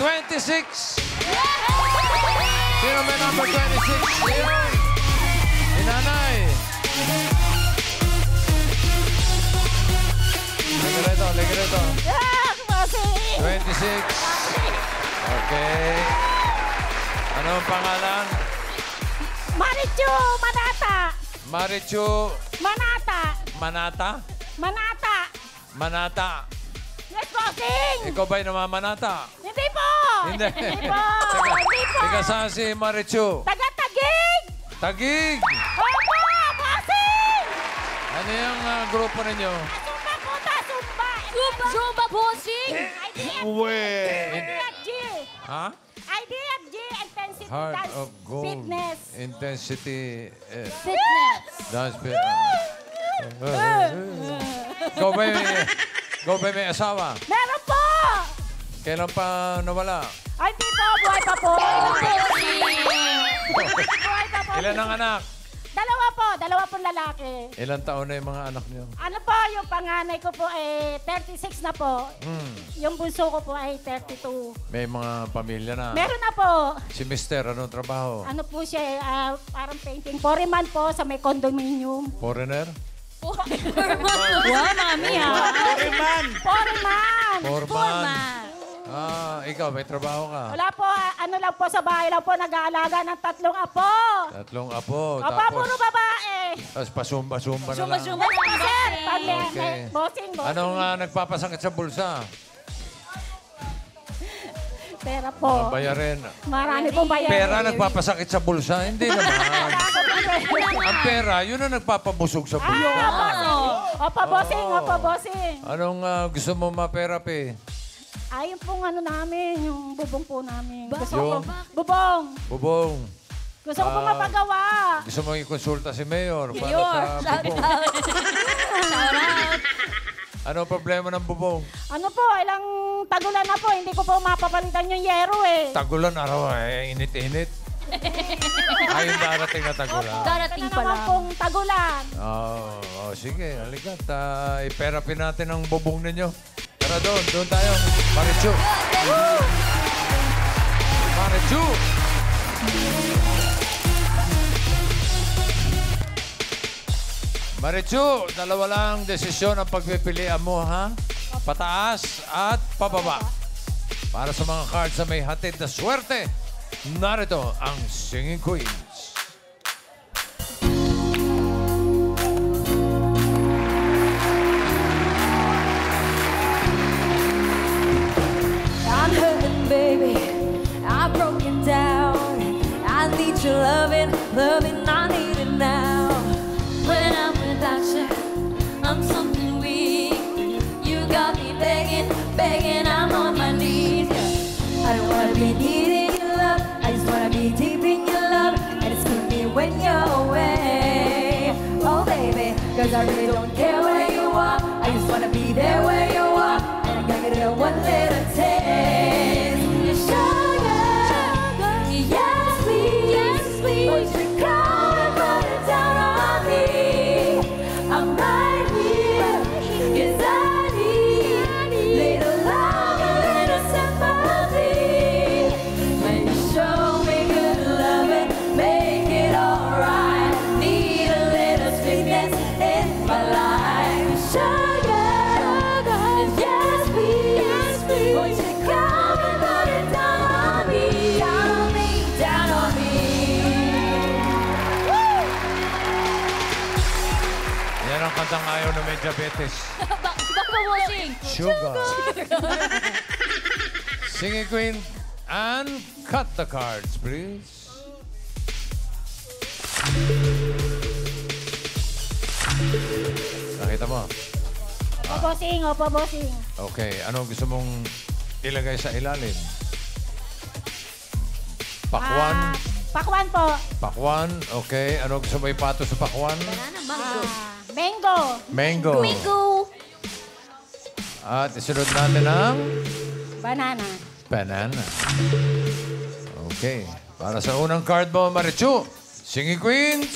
26. Sino may number 26? Ayun. Si Nanay. Lagi rito. Kasi 26. Okay. Ano ang pangalan? Marichu Manata. Marichu Manata. Manata? Manata. Manata. Yes, bossing. Ikaw ba'y namamanata? Hindi po. Hindi. Hindi po. Hindi po. Ika saan si Marichu? Taga-Tagig. Tagig! Opo, bossing. Ano yung grupo ninyo? Zumba po ta, Zumba. Zumba bossing! IDFG. Ha? IDFG, Intensity Heart Dance of Gold. Fitness. Intensity. Fitness! Dance Ikaw ba may asawa? Meron po. Kailan pa nawala? Ay, hindi po. Buhay pa po. Buhay pa po. Ilan ang anak? Dalawa po. Dalawa pong lalaki. Ilan taon na yung mga anak niyo? Ano po, yung panganay ko po ay 36 na po. Yung bunso ko po ay 32. May mga pamilya na. Meron na po. Si Mister, anong trabaho? Ano po siya, parang painting. Foreman po sa may condominium. Foreigner? Wow, mami ha! Foreman! Foreman. Ikaw, may trabaho ka? Wala po, ano lang po sa bahay lang po, nag-aalaga ng 3 apo. 3 apo. Opo, puro babae. Tapos pasumba-sumba na lang. Sumba-sumba Yes, po, sir. Okay. Bossing. Anong nagpapasakit sa bulsa? Pera po. Bayarin. Marami pong bayarin. Pera nagpapasakit sa bulsa? Hindi naman. Ang pera, yun ang nagpapabusog sa bulsa. Opo, bossing. Opo, bossing. Anong gusto mo ma-therapy? Ay, yung pong ano namin, yung bubong po namin. Gusto Yung? ko, bubong. Bubong. Gusto ko po mapagawa. Gusto mo i-consulta si Mayor para Mayor, sa bubong. Ano problema ng bubong? Ano po, ilang tagulan na po, hindi ko po mapapalitan yung yero eh. Tagulan araw init-init. Ay, yung darating na tagulan. Darating Ito na pa naman lang. pong tagulan. Sige, halika't. I-therapy natin ang bubong ninyo. Tara doon tayo. Marichu. Marichu! Marichu, dalawa lang desisyon ang pagpipilian mo, ha? Pataas at pababa. Para sa mga cards na may hatid na swerte, narito ang Singing Queens. I'm hurting, baby. I'm broken down. I need your loving, I need it now. When I'm without you, I'm something weak. You got me begging, I'm on my knees. I don't wanna be needing your love, I just wanna be deep in your love. And it's killing me when you're away. Oh, baby, 'cause I really don't care where you are. I just wanna be there where you are. And I'm gonna get one little taste. Sugar, yes please, won't you come and put it down on me? I'm right here, 'cause I need little love, a little sympathy. When you show me good loving, make it alright. Need a little sweetness in my life. Sugar, yes please, won't you come and put it down on me? Down on me, down on me. Woo! Yan ang kantang ayaw na may diabetes. Baka bossing! Sugar. Singing Queen, and cut the cards, please. Nakita mo? Opo, bossing. Opo, bossing. Okay, ano gusto mong ilagay sa ilalim? Pakwan? Pakwan po. Pakwan, okay. Ano gusto mo ipato sa pakwan? Mango. Mango. Bingo! At isunod natin ang Banana. banana. Okay. Para sa unang card mo, Marichu, Singing Queens.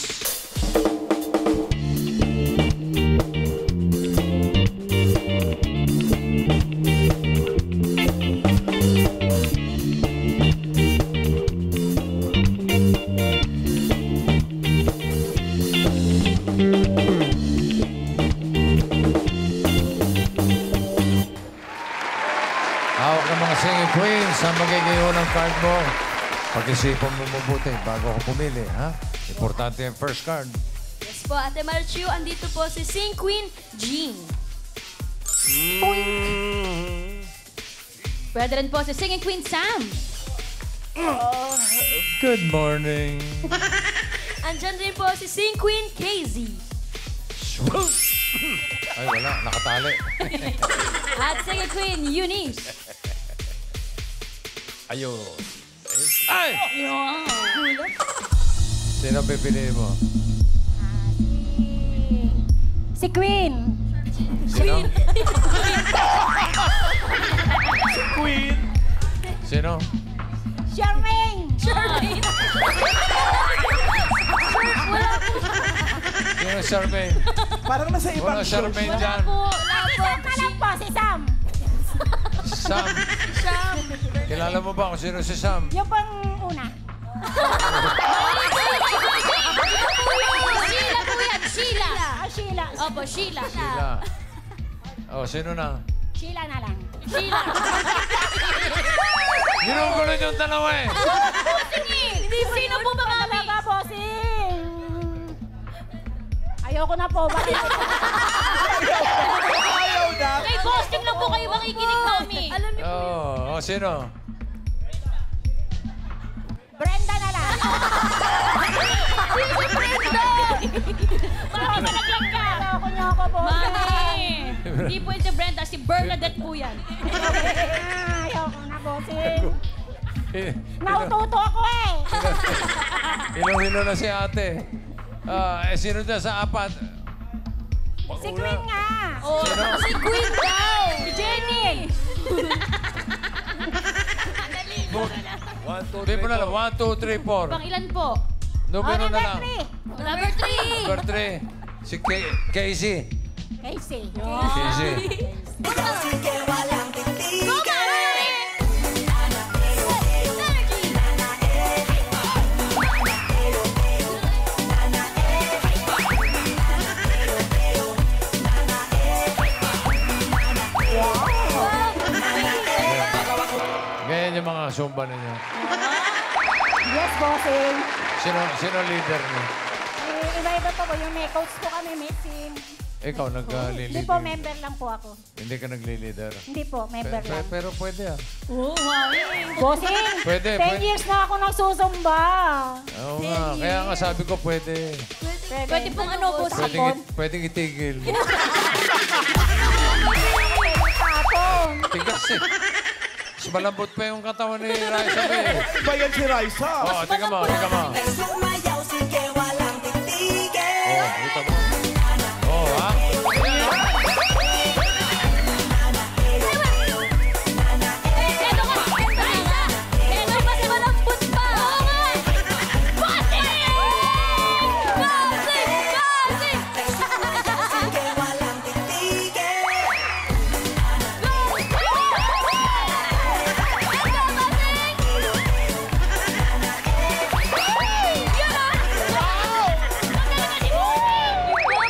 Queen, saan magiging unang card mo? Pag-isipan mo mabuti bago ako pumili, ha? Importante yung first card. Yes po, Ate Marichu, andito po si Sing Queen Jean. Pwede rin po si Singing Queen Sam. Good morning. Andyan din po si Sing Queen KZ. Ay, wala. Nakatali. At Singing Queen Eunice. Ayun. Ay! Wow. Sino pipiliin mo? Si Queen. Sino? Sino? Charmaine. Charmaine. Sino Charmaine? Parang nasa ibang Wala Charmaine dyan. Sam na lang po, si Sam. Sam. Sam. Kilala mo ba kung sino si Sam? Yung pang una. Sheila po yan, Sheila. Ah, Sheila. Opo, Sheila. Sila. Oh, sino na? Sheila na lang. Sheila. Ginugulo yung dalawa eh. Hindi, sino po ba kami? Talaga, bossing. Ayoko na po. Bakit? Ayaw na. Kay Bosting lang po kayo makikinig, mami. Alam niyo po yun. Oh, sino? Brenda na lang. Mami, malaglag ka. Ayoko niyo ako, bossing. Mami. Hindi po ito Brenda, si Bernadette po yan. Ayoko na, bossing. Eh, Naututo ako eh. Ilang-hilo na si ate. Sino dyan sa apat? Si Queen nga. Oh, si Queen daw. Si Jenny. Hindi mo na lang. 1, 2, 3, 4. Pang ilan po? Numero na lang. Number 3. Number 3. Si Casey. Casey. Casey. Go, Mami! Ganyan yung mga sumba ninyo. Yes, bossing. Sino leader niyo? Iba-iba po ko. Yung may coach po kami, may team. Ikaw Hindi nag-leader. po, member lang po ako. Hindi ka nag-leader. Hindi po, member lang. Pero pwede ah. Oh, Mami. Bossing, Pwede, 10 pwede. years na ako nagsusumba. Oo nga. Kaya nga sabi ko pwede. Pwede pong ano po sa Pwedeng itigil. Tapon. Tigas eh. Mas malambot pa yung katawan ni Raisa eh. Iba yan si Raisa. Oo, tingnan mo, tingnan mo. Oo, kita mo. Oo, ha? Eto ka! Eto kasi malambot pa! Oo nga! Bossing! Bossing! Bossing!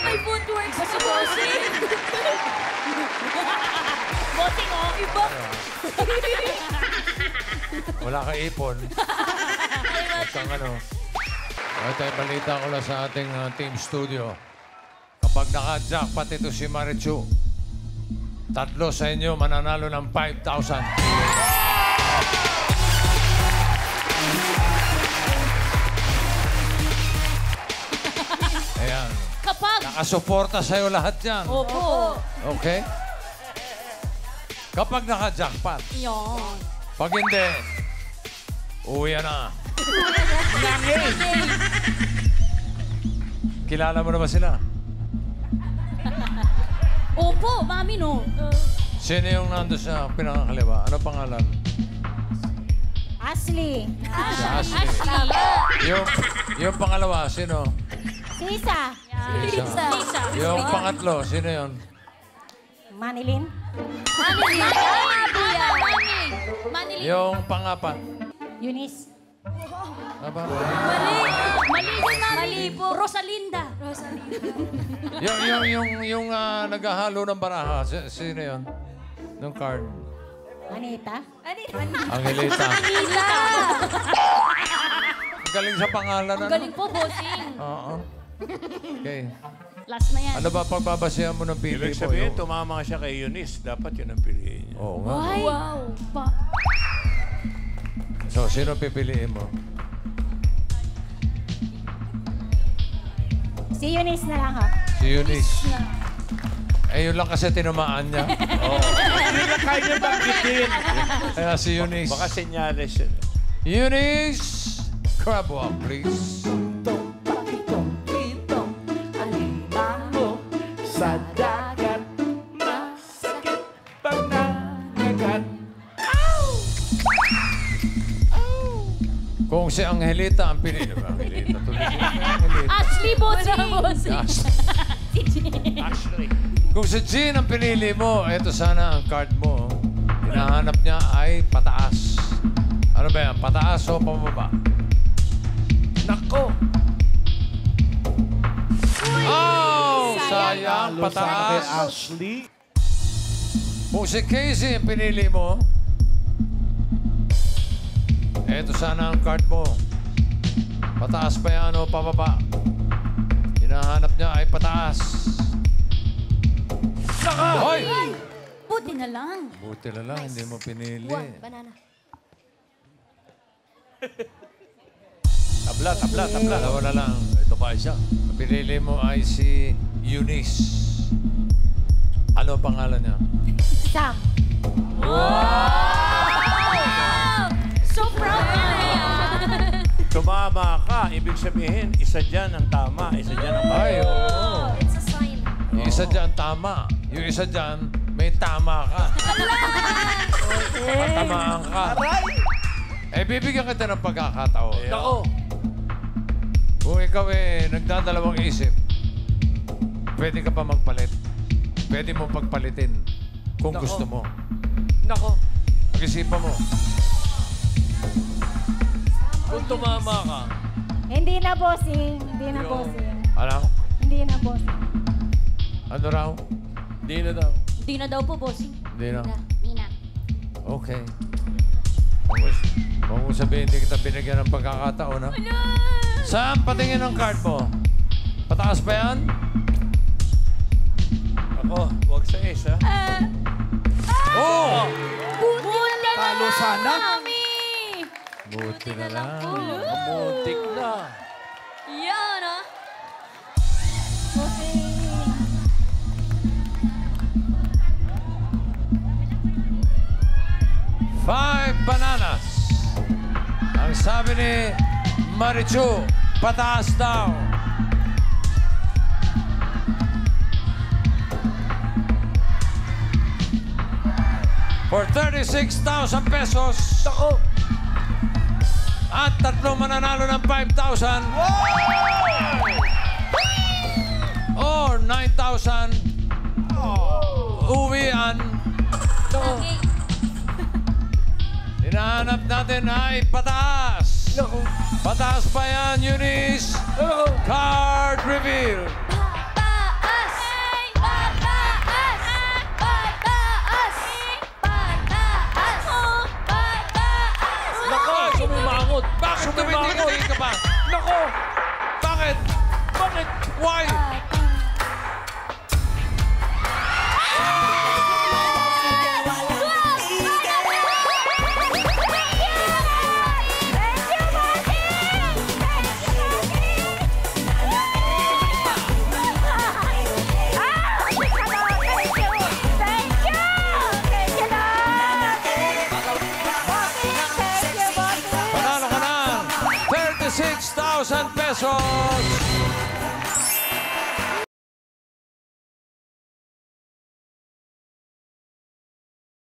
May footwork sa si Bossing! Bossing, oh! Iba! Wala ka ipon. At ang ano. Ito ay balita ko lang sa ating team studio. Kapag naka-jackpot ito si Marichu, 3 sa inyo mananalo ng 5,000. Ayan. Kapag... Nakasuporta sa'yo lahat yan. Opo. Okay? Kapag naka-jackpot. Yun. Pag hindi, uwi na. Kilala mo na ba sila? Opo, mami no. Sino yung nando sa pinakakaliwa? Ano pangalan? Ashley. Si Ashley. Yung pangalawa, sino? Sisa. Lisa. Lisa. Yung pangatlo, sino yun? Manilin. Manilin. Mami. Manilin. Yung pangapat. Eunice. Aba? Mali. Mali yun, mami. Mali po. Rosalinda. Yung naghahalo ng baraha, sino yun? Nung card. Anita? Angelita. Anita! Ang galing sa pangalan. Ang galing po, bossing. Oo. Okay. Last na yan. Ano ba pagbabasihan mo ng pili Ibig mo? sabihin, tumama siya kay Eunice. Dapat yun ang piliin niya. Oo nga. Ay! Wow! So, sino pipiliin mo? Si Eunice na lang ha. Si Eunice. Eh, yun lang kasi tinamaan niya. Hindi na kaya niya banggitin. Kaya si Eunice. Baka senyales yun. Eunice! Crab walk, please. Pakitong-kitong, alimango sa dagat. Masakit pag nanagat. Kung si Angelita ang pinili. Angelita, tuloy mo. Angelita. Ashley, bossing! Ashley. Kung si Jean ang pinili mo, eto sana ang card mo. Hinahanap niya ay pataas. Ano ba yan? Pataas o pababa? Nako! Oh! Sayang, Talo sa ate pataas. Ashley. Kung si Casey ang pinili mo, eto sana ang card mo. Pataas pa yan o pababa? Hinahanap niya ay pataas. Hoy! Buti na lang. Buti na lang, hindi mo pinili. Banana. Tabla, tabla, tabla. Dalawa na lang. Ito pa isa. Ang pinili mo ay si Eunice. Ano ang pangalan niya? Sam. So proud na yan. Tumama ka. Ibig sabihin, isa dyan ang tama. Isa dyan ang mali. Ay, oo. It's a sign. Yung isa dyan, tama. Yung isa dyan, may tama ka. Matamaan ka. Eh, bibigyan kita ng pagkakataon. Nako! Kung ikaw nagdadalawang isip, pwede ka pa magpalit. Pwede mo pagpalitin kung Nako. gusto mo. Nako! Pag-isipan mo. Kung tumama ka, Hindi na bossing. Hindi na Yo. bossing. Ano? Hindi na bossing. Ano raw? di na daw. Di na daw po, bossing. Hindi na. Di na. Okay. Kung mo sabihin, hindi kita binigyan ng pagkakataon, ha? Saan patingin ang card mo? Pataas pa yan? Ako, wag sa isa. Oh! Buti na lang. Talo sana. Mami! Buti na lang. Muntik na. Yan, ah. Bossing. Five bananas. Ang sabi ni Marichu, pataas daw. For 36,000 pesos. Nako! At tatlong mananalo ng 5,000. Or 9,000. Uwian. Okay. Hinahanap natin ay pataas. Nako! Pataas pa yan, Eunice. Nako! Card reveal. Pataas! Pataas! Pataas! Pataas! Pataas! Nako! Sumimangot! Bakit tumitingin ka pa? Nako! Bakit? Bakit? Why? Panalo ka ng 36,000 pesos.